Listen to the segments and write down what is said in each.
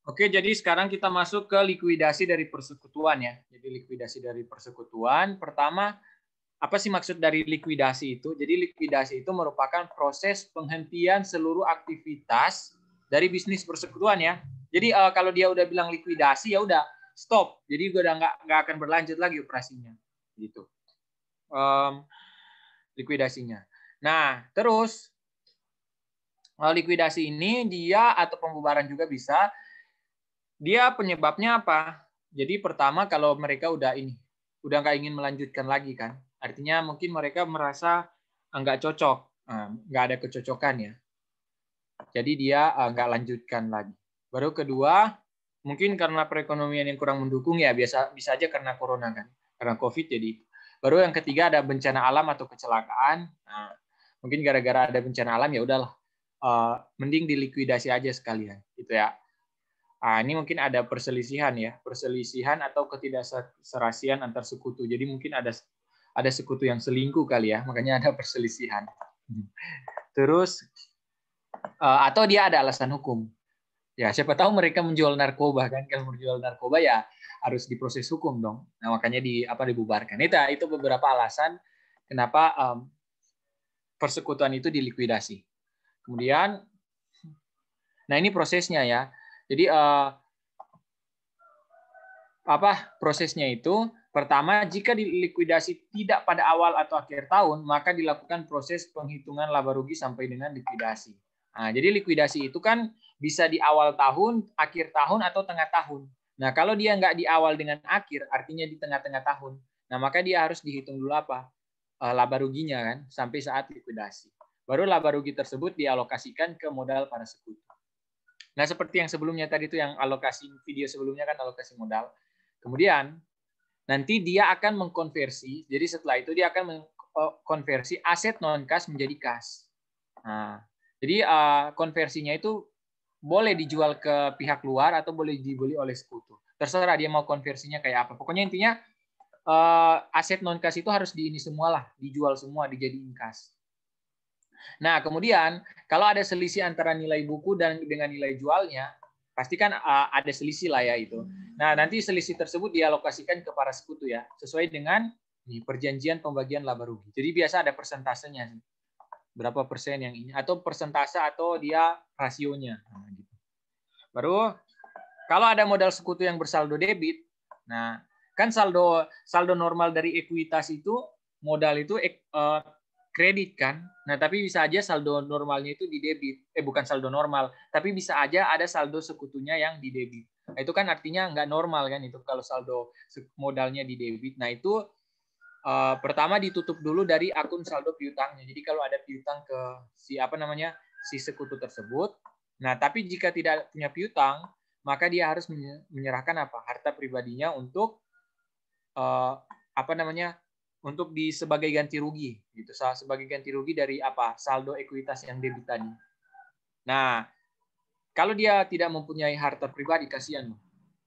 Oke, jadi sekarang kita masuk ke likuidasi dari persekutuan ya. Jadi likuidasi dari persekutuan, pertama, apa sih maksud dari likuidasi itu? Jadi likuidasi itu merupakan proses penghentian seluruh aktivitas dari bisnis persekutuan ya. Jadi kalau dia udah bilang likuidasi ya udah stop. Jadi gue udah nggak akan berlanjut lagi operasinya. Gitu. Likuidasinya. Nah, terus likuidasi ini dia atau pembubaran juga bisa. Dia penyebabnya apa? Jadi pertama kalau mereka udah nggak ingin melanjutkan lagi kan, artinya mungkin mereka merasa nggak cocok, nggak ada kecocokan ya. Jadi dia nggak lanjutkan lagi. Baru kedua, mungkin karena perekonomian yang kurang mendukung ya, bisa aja karena corona kan, karena COVID jadi. Baru yang ketiga ada bencana alam atau kecelakaan. Nah, mungkin gara-gara ada bencana alam ya udahlah, mending dilikuidasi aja sekalian, gitu ya. Ini mungkin ada perselisihan ya, perselisihan atau ketidakserasian antar sekutu. Jadi mungkin ada sekutu yang selingkuh kali ya, makanya ada perselisihan. Terus atau dia ada alasan hukum. Ya, siapa tahu mereka menjual narkoba kan, kalau menjual narkoba ya harus diproses hukum dong. Nah, makanya dibubarkan. Itu beberapa alasan kenapa persekutuan itu dilikuidasi. Kemudian nah ini prosesnya ya. Jadi prosesnya itu? Pertama, jika dilikuidasi tidak pada awal atau akhir tahun, maka dilakukan proses penghitungan laba rugi sampai dengan likuidasi. Nah, jadi likuidasi itu kan bisa di awal tahun, akhir tahun, atau tengah tahun. Nah, kalau dia nggak di awal dengan akhir, artinya di tengah-tengah tahun. Nah, maka dia harus dihitung dulu apa? Laba ruginya kan, sampai saat likuidasi. Baru laba rugi tersebut dialokasikan ke modal para sekutu. Nah, seperti yang sebelumnya tadi itu yang alokasi video sebelumnya kan alokasi modal. Kemudian nanti dia akan mengkonversi, jadi setelah itu dia akan mengkonversi aset non-kas menjadi kas. Nah, jadi konversinya itu boleh dijual ke pihak luar atau boleh dibeli oleh sekutu. Terserah dia mau konversinya kayak apa. Pokoknya intinya aset non-kas itu harus dijual semua, dijadiin kas. Nah, kemudian kalau ada selisih antara nilai buku dan dengan nilai jualnya, pasti kan ada selisih lah ya itu. Nah, nanti selisih tersebut dialokasikan ke para sekutu ya, sesuai dengan perjanjian pembagian laba rugi. Jadi biasa ada persentasenya, berapa persen yang ini, atau persentase atau dia rasionya. Nah, gitu. Baru kalau ada modal sekutu yang bersaldo debit, nah kan saldo normal dari ekuitas itu modal itu kredit kan. Nah, tapi bisa aja saldo normalnya itu di debit. Bukan saldo normal, tapi bisa aja ada saldo sekutunya yang di debit. Nah, itu kan artinya nggak normal kan itu kalau saldo modalnya di debit. Nah, itu pertama ditutup dulu dari akun saldo piutangnya. Jadi kalau ada piutang ke si sekutu tersebut. Nah, tapi jika tidak punya piutang, maka dia harus menyerahkan harta pribadinya untuk untuk sebagai ganti rugi gitu, sebagai ganti rugi dari saldo ekuitas yang debit tadi. Nah, kalau dia tidak mempunyai harta pribadi, kasihan.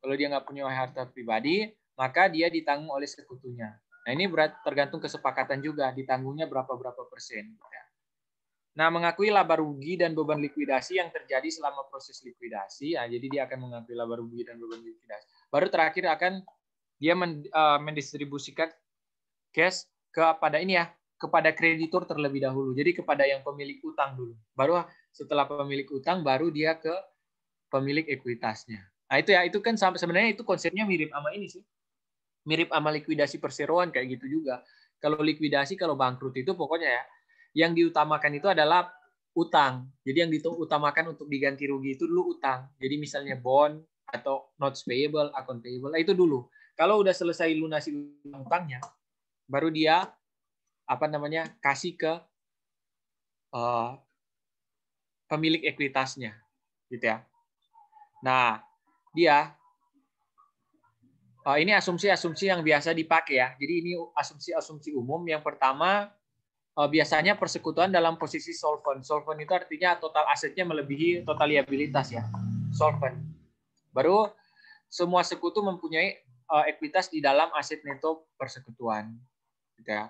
Kalau dia nggak punya harta pribadi, maka dia ditanggung oleh sekutunya. Nah, ini tergantung kesepakatan juga, ditanggungnya berapa persen. Nah, mengakui laba rugi dan beban likuidasi yang terjadi selama proses likuidasi. Nah, jadi dia akan mengakui laba rugi dan beban likuidasi. Baru terakhir akan dia mendistribusikan cash kepada kreditur terlebih dahulu. Jadi kepada yang pemilik utang dulu. Baru setelah pemilik utang baru dia ke pemilik ekuitasnya. Nah, itu kan sebenarnya itu konsepnya mirip sama ini sih. Mirip sama likuidasi perseroan kayak gitu juga. Kalau likuidasi, kalau bangkrut itu pokoknya ya yang diutamakan itu adalah utang. Jadi yang diutamakan untuk diganti rugi itu dulu utang. Jadi misalnya bond atau notes payable, account payable, itu dulu. Kalau udah selesai lunasi utangnya, baru dia kasih ke pemilik ekuitasnya, gitu ya. Nah, ini asumsi-asumsi yang biasa dipakai ya. Jadi ini asumsi-asumsi umum. Yang pertama, biasanya persekutuan dalam posisi solvent. Solvent itu artinya total asetnya melebihi total liabilitas ya. Solvent. Baru semua sekutu mempunyai ekuitas di dalam aset neto persekutuan. Gitu ya.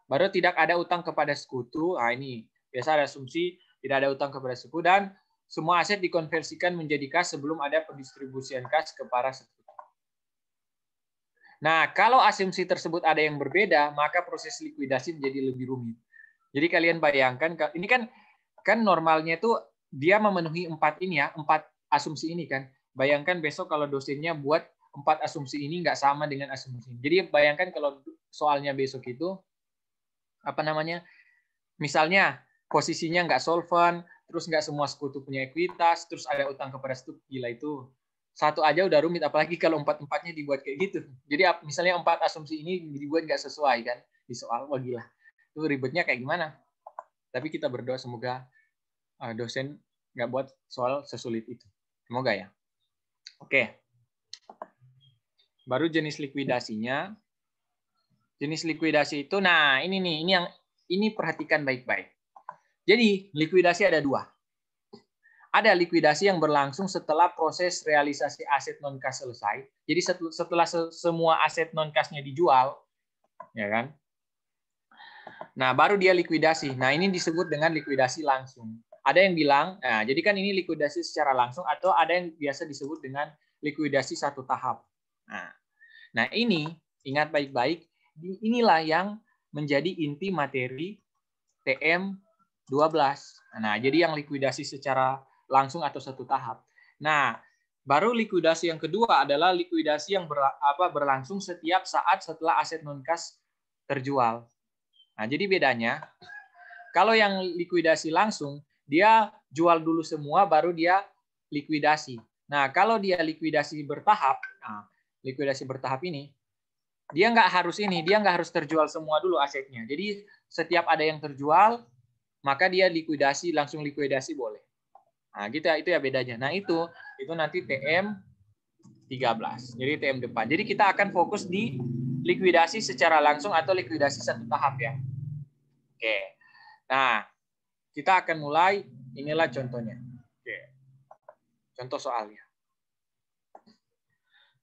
Baru tidak ada utang kepada sekutu. Ini biasa ada asumsi tidak ada utang kepada sekutu dan semua aset dikonversikan menjadi kas sebelum ada pendistribusian kas ke para sekutu. Nah, kalau asumsi tersebut ada yang berbeda, maka proses likuidasi menjadi lebih rumit. Jadi kalian bayangkan, ini kan normalnya itu dia memenuhi 4 ini ya, 4 asumsi ini kan. Bayangkan besok kalau dosennya buat 4 asumsi ini nggak sama dengan asumsi ini. Jadi bayangkan kalau soalnya besok itu apa namanya? Misalnya posisinya nggak solvent, terus nggak semua sekutu punya ekuitas, terus ada utang kepada sekutu, gila itu. Satu aja udah rumit, apalagi kalau 4-4-nya dibuat kayak gitu. Jadi misalnya 4 asumsi ini dibuat nggak sesuai kan di soal, wah gila. Itu ribetnya kayak gimana? Tapi kita berdoa semoga dosen nggak buat soal sesulit itu. Semoga ya. Oke. Baru jenis likuidasinya. Jenis likuidasi itu, nah ini nih, ini perhatikan baik-baik. Jadi likuidasi ada 2. Ada likuidasi yang berlangsung setelah proses realisasi aset non-kas selesai. Jadi setelah semua aset non-kasnya dijual, ya kan? Nah, baru dia likuidasi. Nah, ini disebut dengan likuidasi langsung. Ada yang bilang, nah, jadi kan ini likuidasi secara langsung, atau ada yang biasa disebut dengan likuidasi satu tahap. Nah ini ingat baik-baik, inilah yang menjadi inti materi TM12. Nah, jadi yang likuidasi secara langsung atau satu tahap. Nah, baru likuidasi yang kedua adalah likuidasi yang berlangsung setiap saat setelah aset non-kas terjual. Nah, jadi bedanya, kalau yang likuidasi langsung, dia jual dulu semua, baru dia likuidasi. Nah, kalau dia likuidasi bertahap, likuidasi bertahap ini, dia nggak harus terjual semua dulu asetnya. Jadi setiap ada yang terjual, maka dia langsung likuidasi boleh. Nah, gitu ya, itu ya bedanya. Nah, itu nanti TM13. Jadi TM depan. Jadi kita akan fokus di likuidasi secara langsung atau likuidasi satu tahap ya. Oke. Nah, kita akan mulai, inilah contohnya. Oke. Contoh soalnya.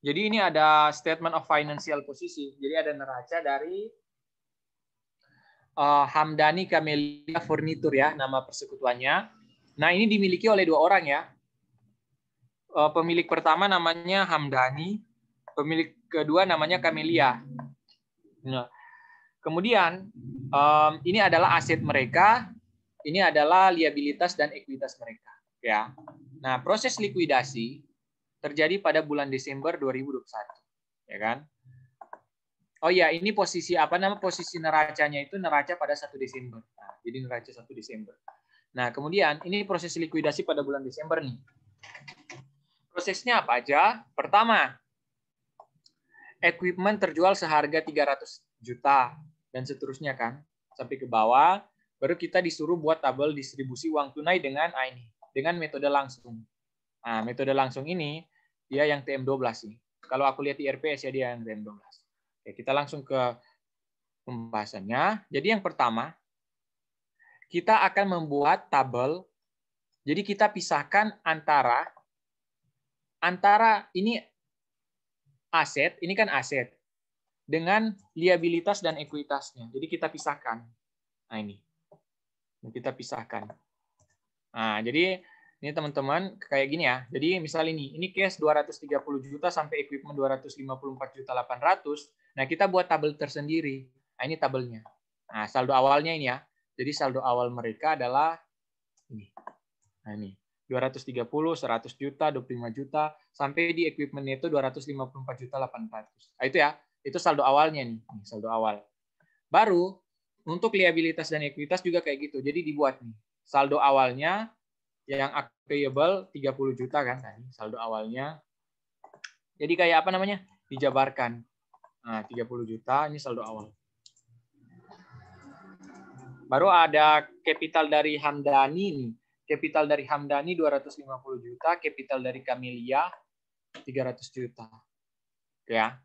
Jadi ini ada statement of financial position. Jadi ada neraca dari Hamdani Camellia Furniture ya, nama persekutuannya. Nah, ini dimiliki oleh 2 orang ya. Pemilik pertama namanya Hamdani, pemilik kedua namanya Camellia. Nah, kemudian ini adalah aset mereka, ini adalah liabilitas dan ekuitas mereka. Ya. Nah, proses likuidasi terjadi pada bulan Desember 2021, ya kan? Oh ya, ini posisi posisi neracanya itu neraca pada 1 Desember. Nah, jadi neraca 1 Desember. Nah, kemudian ini proses likuidasi pada bulan Desember nih. Prosesnya apa aja? Pertama, equipment terjual seharga 300 juta dan seterusnya kan, sampai ke bawah. Baru kita disuruh buat tabel distribusi uang tunai dengan metode langsung. Nah, metode langsung ini dia yang TM12 sih. Kalau aku lihat di RPS ya dia yang TM12. Oke, kita langsung ke pembahasannya. Jadi yang pertama, kita akan membuat tabel. Jadi kita pisahkan antara ini aset, ini kan aset, dengan liabilitas dan ekuitasnya. Jadi kita pisahkan. Nah ini kita pisahkan. Nah, jadi ini teman-teman kayak gini ya. Jadi misal ini cash 230 juta sampai equipment 254 juta 800. Nah, kita buat tabel tersendiri. Nah, ini tabelnya. Nah, saldo awalnya ini ya. Jadi saldo awal mereka adalah ini. Nah, ini 230, 100 juta, 25 juta sampai di equipment itu 254 juta 800. Nah, itu ya. Itu saldo awalnya nih, saldo awal. Baru untuk liabilitas dan ekuitas juga kayak gitu. Jadi dibuat nih. Saldo awalnya yang payable 30 juta kan tadi, saldo awalnya. Jadi kayak apa namanya? Dijabarkan. Nah, 30 juta ini saldo awal. Baru ada capital dari Hamdani nih. Capital dari Hamdani 250 juta, capital dari Camellia 300 juta. Ya.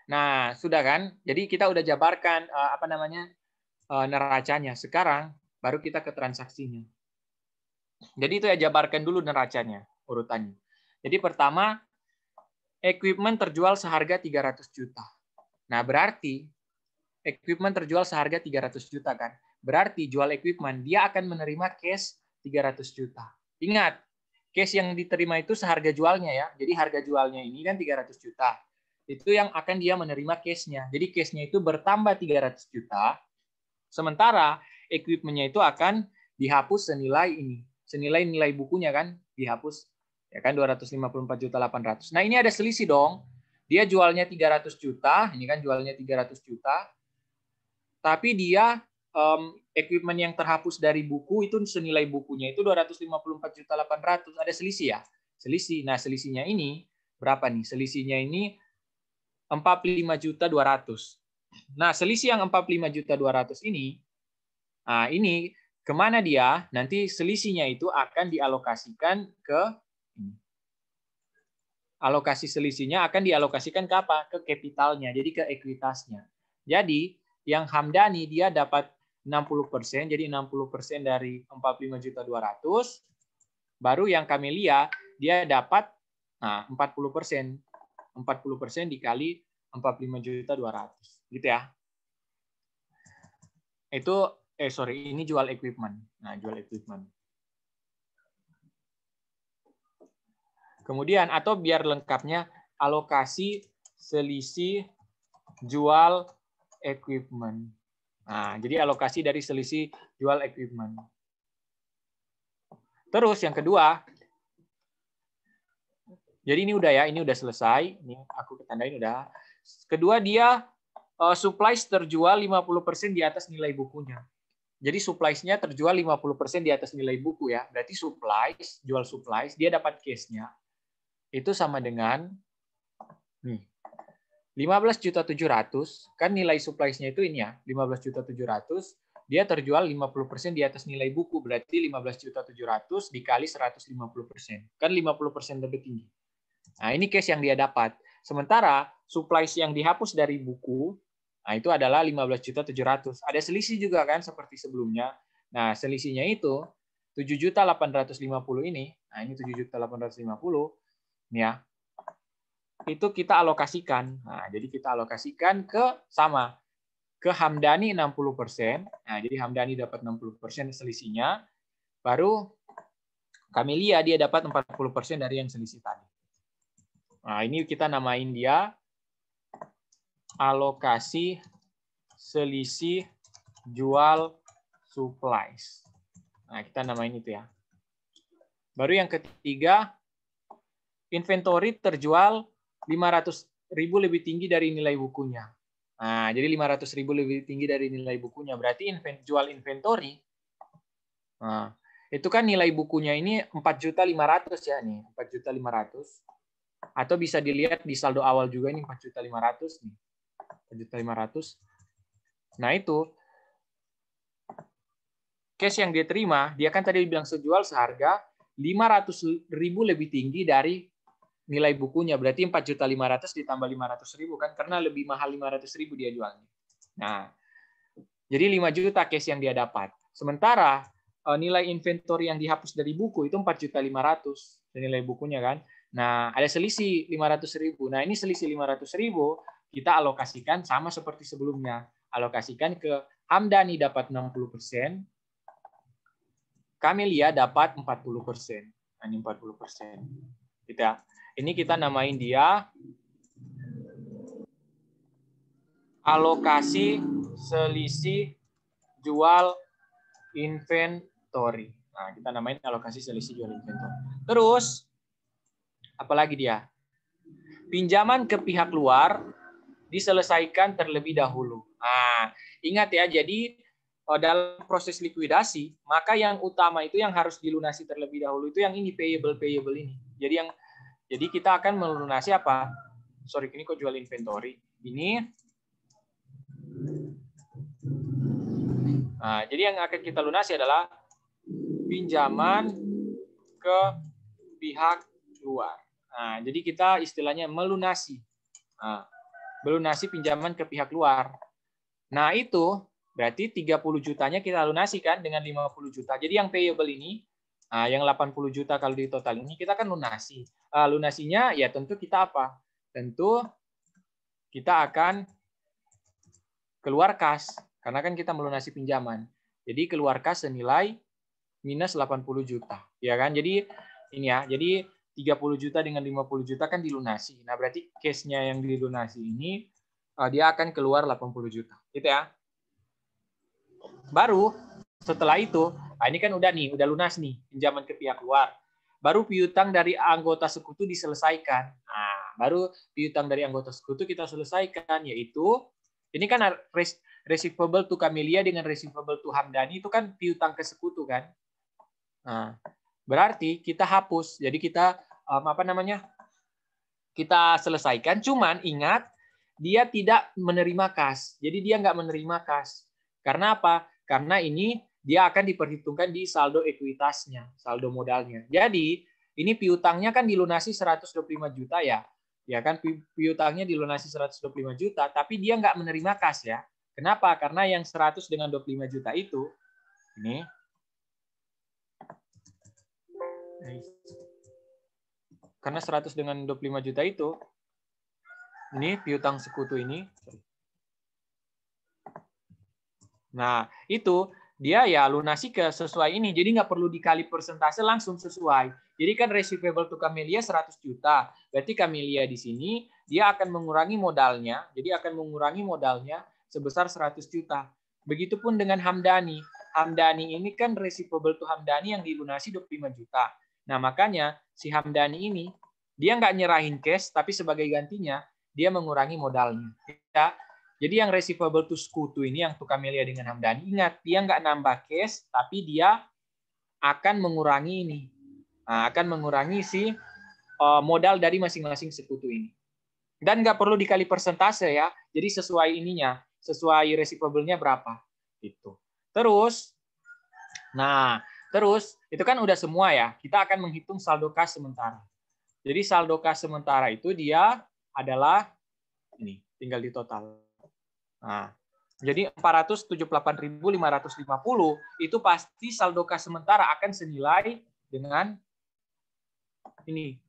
Nah, sudah kan? Jadi kita udah jabarkan neracanya. Sekarang baru kita ke transaksinya. Jadi itu ya, jabarkan dulu neracanya, urutannya. Jadi pertama, equipment terjual seharga 300 juta. Nah, berarti equipment terjual seharga 300 juta kan. Berarti jual equipment, dia akan menerima cash 300 juta. Ingat, cash yang diterima itu seharga jualnya ya. Jadi harga jualnya ini kan 300 juta. Itu yang akan dia menerima cash-nya. Jadi cash-nya itu bertambah 300 juta. Sementara equipment-nya itu akan dihapus senilai ini. Senilai nilai bukunya kan dihapus. Ya kan 254.800.000. Nah, ini ada selisih dong. Dia jualnya 300 juta, ini kan jualnya 300 juta. Tapi dia equipment yang terhapus dari buku itu senilai bukunya itu 254.800.000. Ada selisih ya? Selisih. Nah, selisihnya ini berapa nih? Selisihnya ini 45.200.000. Nah, selisih yang 45.200.000 ini, nah ini kemana dia? Nanti selisihnya itu akan dialokasikan ke alokasi selisihnya akan dialokasikan ke apa? Ke kapitalnya, jadi ke ekuitasnya. Jadi yang Hamdani dia dapat 60%, jadi 60% dari 45.200.000. Baru yang Kamelia dia dapat 40%. 40% dikali 45.200.000. Gitu ya. Itu ini jual equipment. Nah, jual equipment. Kemudian atau biar lengkapnya alokasi selisih jual equipment. Nah, jadi alokasi dari selisih jual equipment. Terus yang kedua, jadi ini udah ya, ini udah selesai. Ini aku ketandain udah. Kedua dia supplies terjual 50% di atas nilai bukunya. Jadi supplies-nya terjual 50% di atas nilai buku ya. Berarti supplies, jual supplies, dia dapat cash-nya. Itu sama dengan 15.700.000, kan nilai supplies-nya itu ini ya, 15.700.000, dia terjual 50% di atas nilai buku, berarti 15.700.000 dikali 150%. Kan 50% lebih tinggi. Nah, ini cash yang dia dapat. Sementara supplies yang dihapus dari buku, nah itu adalah 15.700.000. Ada selisih juga kan seperti sebelumnya. Nah, selisihnya itu 7.850.000 ini. Nah, ini 7.850 ini ya. Itu kita alokasikan. Nah, jadi kita alokasikan ke Hamdani 60%. Nah, jadi Hamdani dapat 60% selisihnya. Baru Kamelia dia dapat 40% dari yang selisih tadi. Nah, ini kita namain dia alokasi selisih jual supplies. Nah, kita namain itu ya. Baru yang ketiga, inventory terjual 500.000 lebih tinggi dari nilai bukunya. Nah, jadi 500.000 lebih tinggi dari nilai bukunya. Berarti jual inventory. Nah, itu kan nilai bukunya ini 4.500.000 ya nih, 4.500.000. Atau bisa dilihat di saldo awal juga ini 4.500.000 nih. 4.500.000. Nah, itu cash yang dia terima, dia kan tadi bilang sejual seharga 500.000 lebih tinggi dari nilai bukunya, berarti 4.500.000 ditambah 500.000 kan, karena lebih mahal 500.000 dia jualnya. Nah, jadi 5 juta cash yang dia dapat. Sementara nilai inventory yang dihapus dari buku itu 4.500.000 nilai bukunya kan. Nah, ada selisih 500.000. Nah, ini selisih 500.000 kita alokasikan sama seperti sebelumnya. Alokasikan ke Hamdani dapat 60%, Kamelia dapat 40%. Nah, ini 40%. Ini kita namain dia alokasi selisih jual inventory. Nah, kita namain alokasi selisih jual inventory. Terus, apalagi dia? Pinjaman ke pihak luar diselesaikan terlebih dahulu. Nah, ingat ya, jadi dalam proses likuidasi, maka yang utama itu yang harus dilunasi terlebih dahulu itu yang ini payable ini. Jadi kita akan melunasi apa? Sorry, ini kok jual inventory. Ini. Nah, jadi yang akan kita lunasi adalah pinjaman ke pihak luar. Nah, jadi kita istilahnya melunasi. Nah, melunasi pinjaman ke pihak luar. Nah, itu berarti 30 jutanya kita lunasi kan dengan 50 juta. Jadi yang payable ini, yang 80 juta kalau di total ini kita kan lunasi. Lunasinya ya tentu kita apa? Tentu kita akan keluar kas. Karena kan kita melunasi pinjaman. Jadi keluar kas senilai minus 80 juta. Ya kan? Jadi Ini ya. Jadi 30 juta dengan 50 juta kan dilunasi. Nah, berarti case-nya yang dilunasi ini dia akan keluar 80 juta. Gitu ya. Baru setelah itu, ini kan udah lunas nih, pinjaman ke pihak luar. Baru piutang dari anggota sekutu diselesaikan. Nah, baru piutang dari anggota sekutu kita selesaikan, yaitu ini kan receivable to Camelia dengan receivable to Hamdani itu kan piutang ke sekutu kan. Nah, berarti kita hapus. Jadi kita kita selesaikan. Cuman ingat dia tidak menerima kas. Jadi dia nggak menerima kas. Karena apa? Karena ini dia akan diperhitungkan di saldo ekuitasnya, saldo modalnya. Jadi ini piutangnya kan dilunasi 125 juta ya. Ya kan piutangnya dilunasi 125 juta, tapi dia nggak menerima kas ya. Kenapa? Karena yang 100 dengan 25 juta itu ini karena 100 dengan 25 juta itu ini piutang sekutu ini. Nah, itu dia ya lunasi ke sesuai ini. Jadi nggak perlu dikali persentase, langsung sesuai. Jadi kan receivable to Camelia 100 juta. Berarti Camelia di sini dia akan mengurangi modalnya. Jadi akan mengurangi modalnya sebesar 100 juta. Begitupun dengan Hamdani. Hamdani ini kan receivable to Hamdani yang dilunasi 25 juta. Nah, makanya si Hamdani ini dia nggak nyerahin cash, tapi sebagai gantinya dia mengurangi modalnya. Ya. Jadi yang receivable to sekutu ini, yang to Camelia dengan Hamdani, ingat, dia nggak nambah cash, tapi dia akan mengurangi ini. Nah, akan mengurangi si modal dari masing-masing sekutu ini. Dan nggak perlu dikali persentase ya, jadi sesuai ininya, sesuai receivable-nya berapa. Gitu. Terus itu kan udah semua ya, kita akan menghitung saldo kas sementara. Jadi saldo kas sementara itu dia adalah, ini, tinggal di total. Nah, jadi 478.550 itu pasti saldo kas sementara akan senilai dengan ini,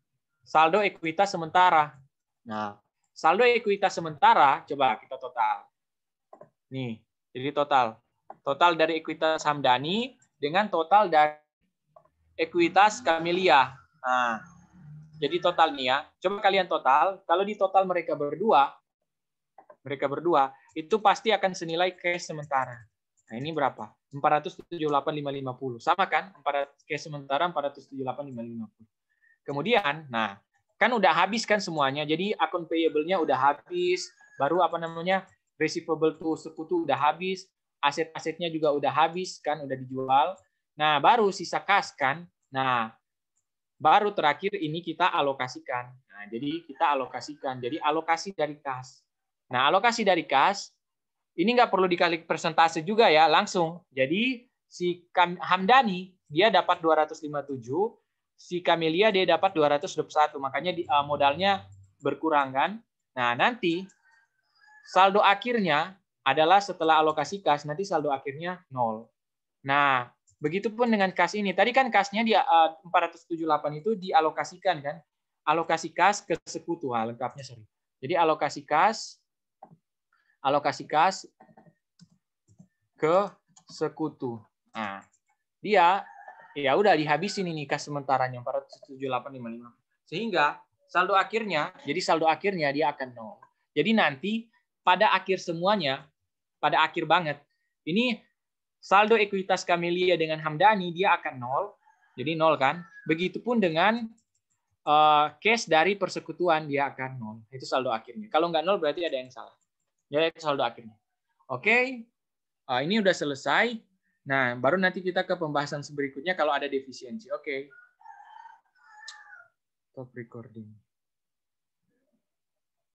saldo ekuitas sementara. Nah, saldo ekuitas sementara coba kita total. Nih, jadi total dari ekuitas Hamdani dengan total dari ekuitas Camelia. Nah, jadi total nih ya. Coba kalian total, kalau di total mereka berdua itu pasti akan senilai cash sementara. Nah, ini berapa? 478.550. Sama kan? Cash sementara 478.550. Kemudian, nah, kan udah habis kan semuanya. Jadi akun payable-nya udah habis, baru receivable to sekutu udah habis, aset-asetnya juga udah habis kan, udah dijual. Nah, baru sisa kas kan. Nah, baru terakhir ini kita alokasikan. Nah, jadi kita alokasikan. Jadi alokasi dari kas. Nah, alokasi dari kas, ini nggak perlu dikali persentase juga ya, langsung. Jadi, si Hamdani, dia dapat 257, si Camelia dia dapat 221, makanya modalnya berkurang kan. Nah, nanti saldo akhirnya adalah setelah alokasi kas, nanti saldo akhirnya 0. Nah, begitupun dengan kas ini. Tadi kan kasnya di 478 itu dialokasikan kan. Alokasi kas ke sekutu, lengkapnya sorry. Jadi alokasi kas ke sekutu. Nah, dia ya udah dihabisin ini kas sementaranya 478.55. Sehingga saldo akhirnya dia akan 0. Jadi nanti pada akhir semuanya, pada akhir banget, ini saldo ekuitas Camelia dengan Hamdani dia akan 0. Jadi 0 kan? Begitupun dengan cash dari persekutuan dia akan 0. Itu saldo akhirnya. Kalau nggak 0 berarti ada yang salah. Ya, itu saldo akhirnya. Oke, ini udah selesai. Nah, baru nanti kita ke pembahasan berikutnya kalau ada defisiensi. Oke. Stop recording.